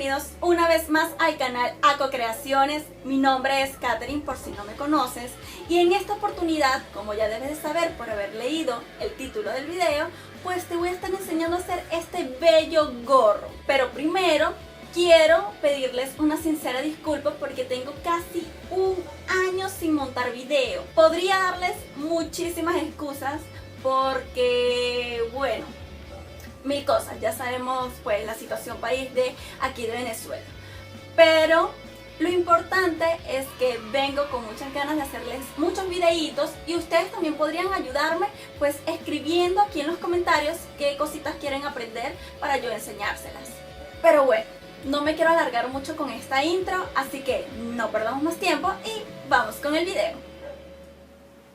bienvenidos una vez más al canal ACO Creaciones. Mi nombre es Katherine, por si no me conoces, y en esta oportunidad, como ya debes de saber por haber leído el título del video, pues te voy a estar enseñando a hacer este bello gorro. Pero primero quiero pedirles una sincera disculpa porque tengo casi un año sin montar video. Podría darles muchísimas excusas porque, bueno, mil cosas, ya sabemos pues la situación país de aquí de Venezuela, pero lo importante es que vengo con muchas ganas de hacerles muchos videitos y ustedes también podrían ayudarme pues escribiendo aquí en los comentarios qué cositas quieren aprender para yo enseñárselas. Pero bueno, no me quiero alargar mucho con esta intro, así que no perdamos más tiempo y vamos con el video.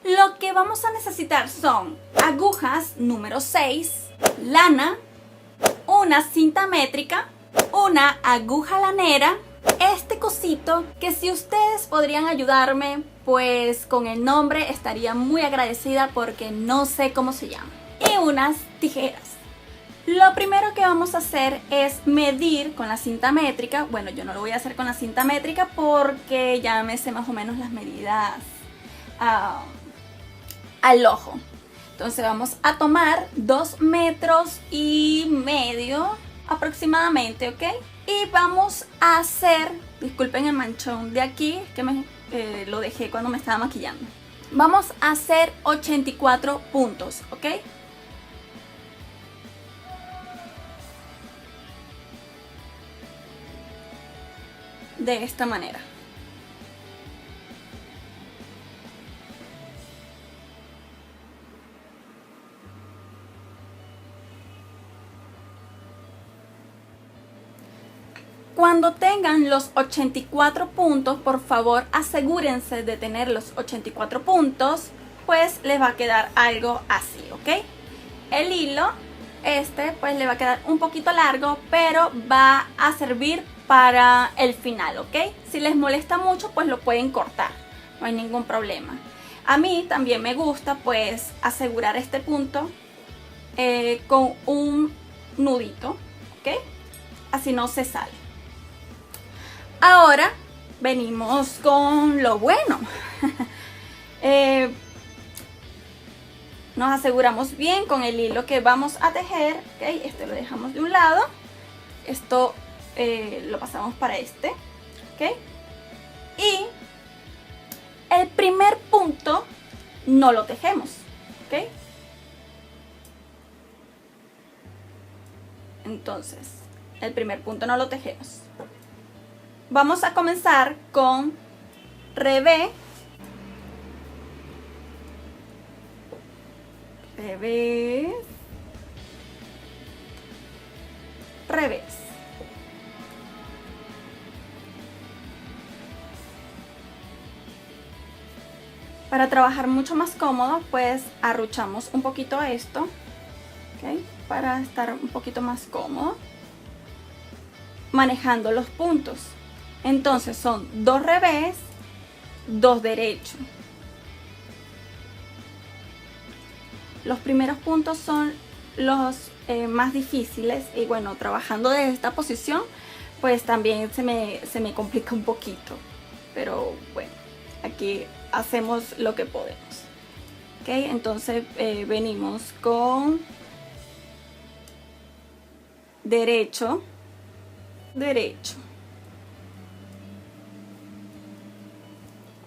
Lo que vamos a necesitar son agujas número 6, lana, una cinta métrica, una aguja lanera, este cosito que si ustedes podrían ayudarme pues con el nombre estaría muy agradecida porque no sé cómo se llama, y unas tijeras. Lo primero que vamos a hacer es medir con la cinta métrica. Bueno, yo no lo voy a hacer con la cinta métrica porque ya me sé más o menos las medidas al ojo. Entonces vamos a tomar 2,5 metros aproximadamente, ¿ok? Y vamos a hacer, disculpen el manchón de aquí, que lo dejé cuando me estaba maquillando. Vamos a hacer 84 puntos, ¿ok? De esta manera. Cuando tengan los 84 puntos, por favor asegúrense de tener los 84 puntos, pues les va a quedar algo así, ¿ok? El hilo, pues le va a quedar un poquito largo, pero va a servir para el final, ¿ok? Si les molesta mucho, pues lo pueden cortar, no hay ningún problema. A mí también me gusta, pues, asegurar este punto con un nudito, ¿ok? Así no se sale. Ahora venimos con lo bueno. Nos aseguramos bien con el hilo que vamos a tejer, ¿ok? Este lo dejamos de un lado, esto lo pasamos para este, ¿ok? Y el primer punto no lo tejemos, ¿ok? Entonces, el primer punto no lo tejemos. Vamos a comenzar con revés, revés, revés. Para trabajar mucho más cómodo, pues arruchamos un poquito esto, ¿ok? Para estar un poquito más cómodo manejando los puntos. Entonces son 2 revés, 2 derechos. Los primeros puntos son los más difíciles y bueno, trabajando desde esta posición pues también se me complica un poquito, pero bueno, aquí hacemos lo que podemos, ¿ok? Entonces venimos con derecho, derecho,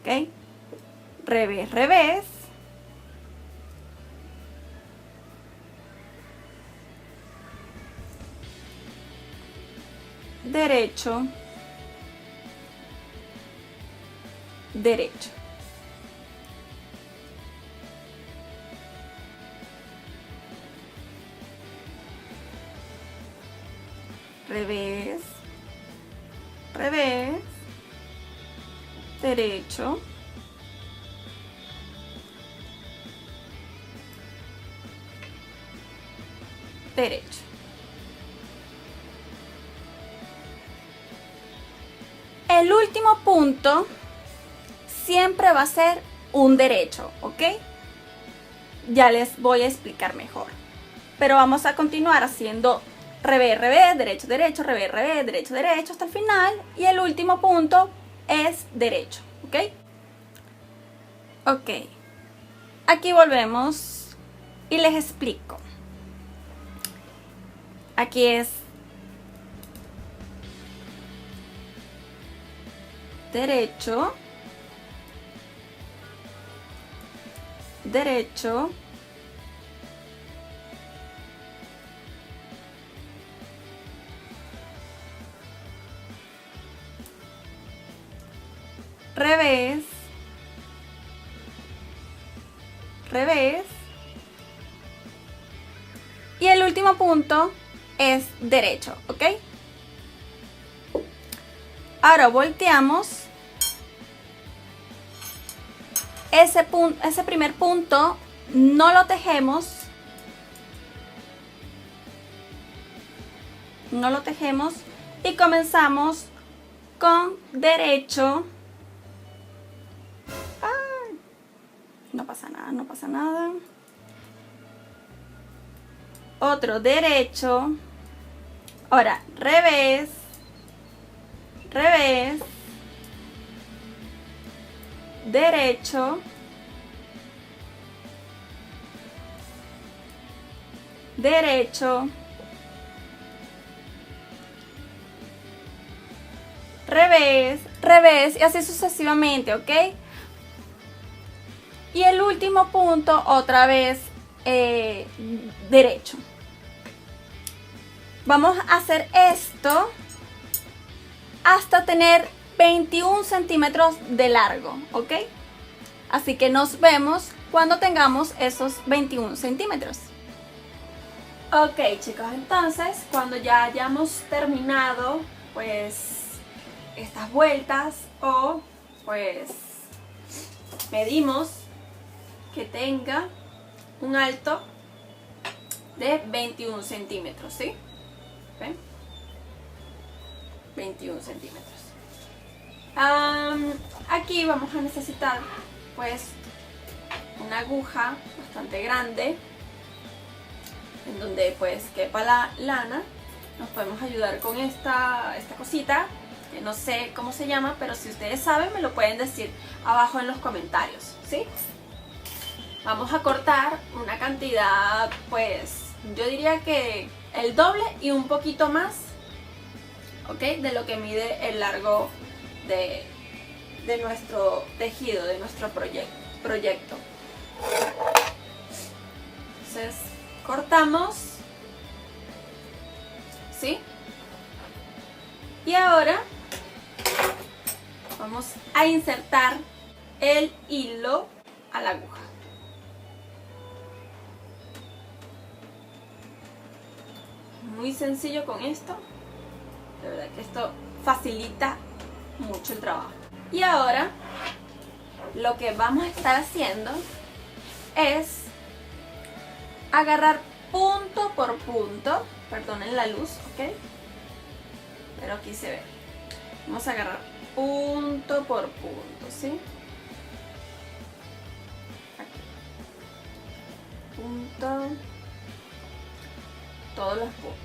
¿ok? Revés, revés, derecho, derecho. Revés, revés, derecho, derecho. El último punto siempre va a ser un derecho, ¿ok? Ya les voy a explicar mejor. Pero vamos a continuar haciendo revés, revés, derecho, derecho, revés, revés, derecho, derecho hasta el final. Y el último punto es derecho, ¿ok? Ok. Aquí volvemos y les explico. Aquí es derecho, derecho, revés, revés, y el último punto es derecho, ¿ok? Ahora volteamos. Ese primer punto no lo tejemos. No lo tejemos y comenzamos con derecho. Ay, no pasa nada, no pasa nada. Otro derecho. Ahora revés, revés, derecho, derecho, revés, revés, y así sucesivamente, ¿ok? Y el último punto otra vez derecho. Vamos a hacer esto hasta tener 21 centímetros de largo, ¿ok? Así que nos vemos cuando tengamos esos 21 centímetros. Ok, chicos, entonces cuando ya hayamos terminado pues estas vueltas, o pues medimos que tenga un alto de 21 centímetros, ¿sí? ¿Ven? 21 centímetros. Aquí vamos a necesitar pues una aguja bastante grande en donde pues quepa la lana. Nos podemos ayudar con esta cosita que no sé cómo se llama, pero si ustedes saben me lo pueden decir abajo en los comentarios, ¿sí? Vamos a cortar una cantidad, pues yo diría que el doble y un poquito más, ¿ok? De lo que mide el largo de nuestro tejido, de nuestro proyecto. Entonces cortamos, ¿sí? Y ahora vamos a insertar el hilo a la aguja. Muy sencillo con esto, de verdad que esto facilita mucho el trabajo. Y ahora lo que vamos a estar haciendo es agarrar punto por punto, perdonen la luz, ¿ok? Pero aquí se ve. Vamos a agarrar punto por punto, ¿sí? Aquí. Punto. Todos los puntos.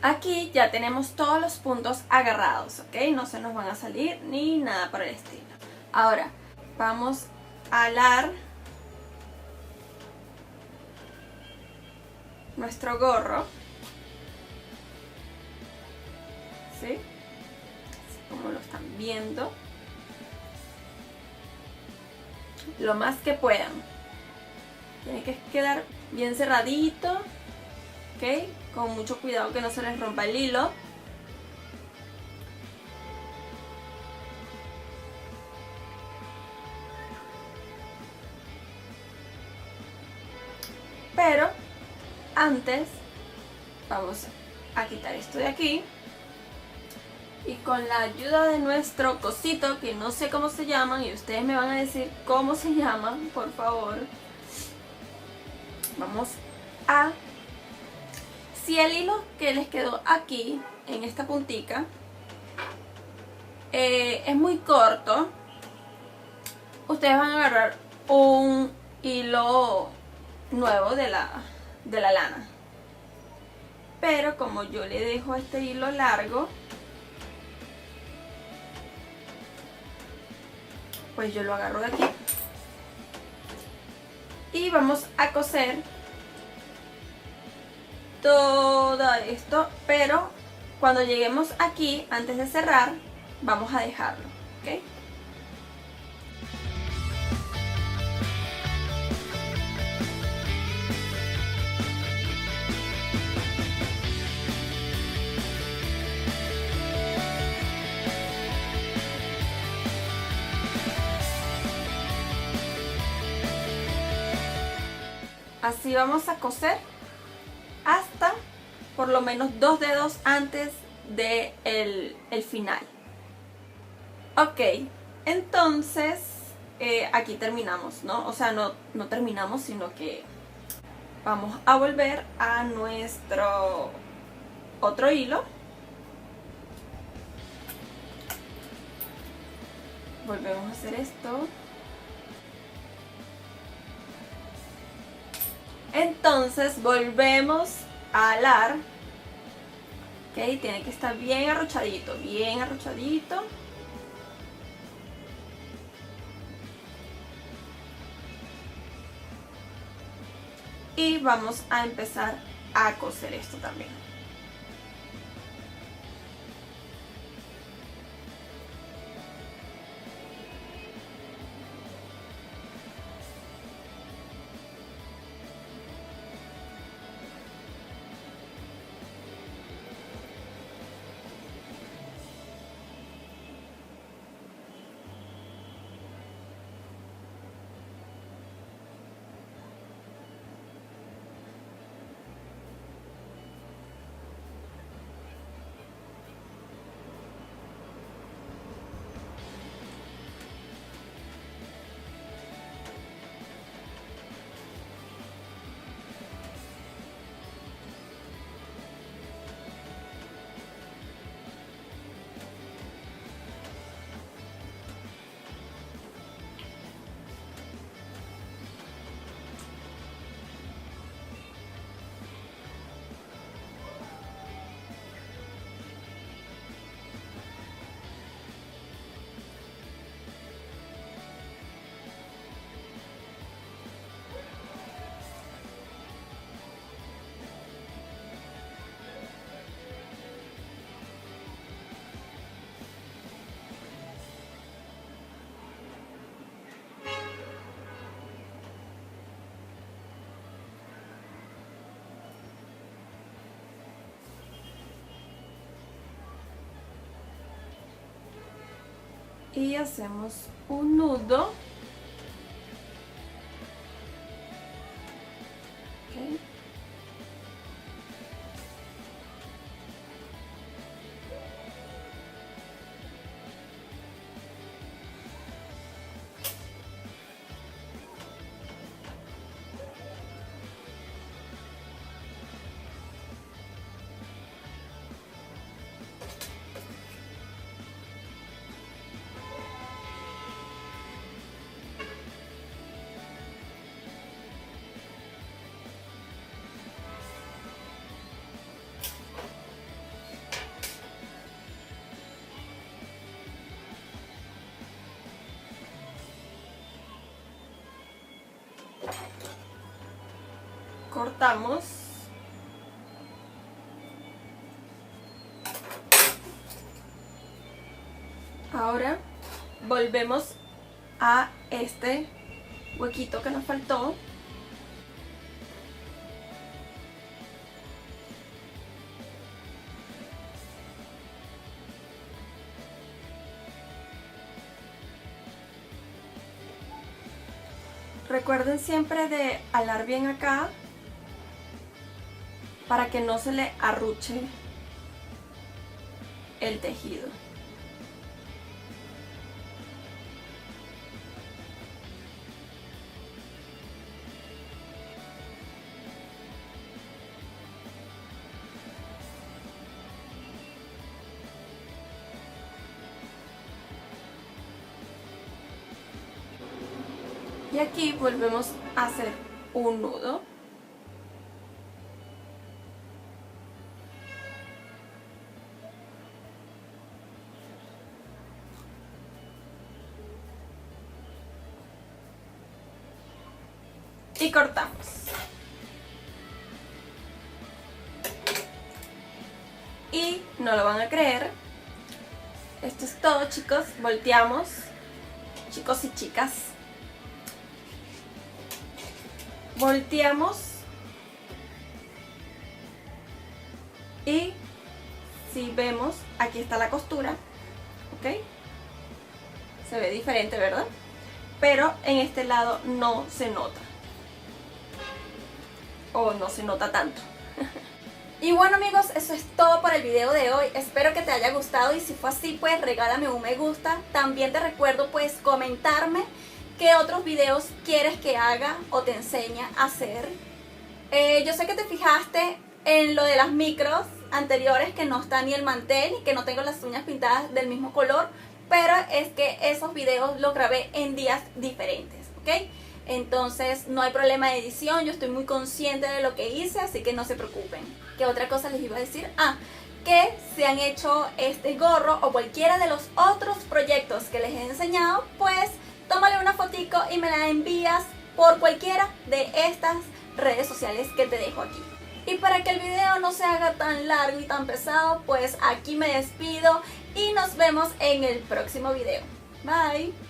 Aquí ya tenemos todos los puntos agarrados, ¿ok? No se nos van a salir ni nada por el estilo. Ahora vamos a alar nuestro gorro, ¿sí? Así como lo están viendo, lo más que puedan. Tiene que quedar bien cerradito, ¿ok? Con mucho cuidado que no se les rompa el hilo. Pero antes vamos a quitar esto de aquí y con la ayuda de nuestro cosito, que no sé cómo se llaman y ustedes me van a decir cómo se llaman, por favor, vamos a Si el hilo que les quedó aquí, en esta puntica, es muy corto, ustedes van a agarrar un hilo nuevo de la lana. Pero como yo le dejo este hilo largo, pues yo lo agarro de aquí. Y vamos a coser todo esto, pero cuando lleguemos aquí, antes de cerrar, vamos a dejarlo, ¿ok? Así vamos a coser hasta por lo menos 2 dedos antes de el final. Ok, entonces aquí terminamos, ¿no? O sea, no terminamos, sino que vamos a volver a nuestro otro hilo. Volvemos a hacer esto. Entonces volvemos a alar. Ok, tiene que estar bien arrochadito, bien arrochadito. Y vamos a empezar a coser esto también. Y hacemos un nudo. Okay. Cortamos. Ahora volvemos a este huequito que nos faltó. Recuerden siempre de alar bien acá para que no se le arruche el tejido. Y aquí volvemos a hacer un nudo. Y cortamos. Y no lo van a creer. Esto es todo, chicos. Volteamos. Chicos y chicas. Volteamos. Y si vemos, aquí está la costura. ¿Ok? Se ve diferente, ¿verdad? Pero en este lado no se nota. O no se nota tanto. Y bueno amigos, eso es todo por el video de hoy. Espero que te haya gustado y si fue así pues regálame un me gusta. También te recuerdo pues comentarme qué otros videos quieres que haga o te enseñe a hacer. Yo sé que te fijaste en lo de las micros anteriores, que no está ni el mantel y que no tengo las uñas pintadas del mismo color, pero es que esos videos los grabé en días diferentes, ¿ok? Entonces no hay problema de edición, yo estoy muy consciente de lo que hice, así que no se preocupen. ¿Qué otra cosa les iba a decir? Que si han hecho este gorro o cualquiera de los otros proyectos que les he enseñado, pues tómale una fotico y me la envías por cualquiera de estas redes sociales que te dejo aquí. Y para que el video no se haga tan largo y tan pesado, pues aquí me despido y nos vemos en el próximo video. Bye.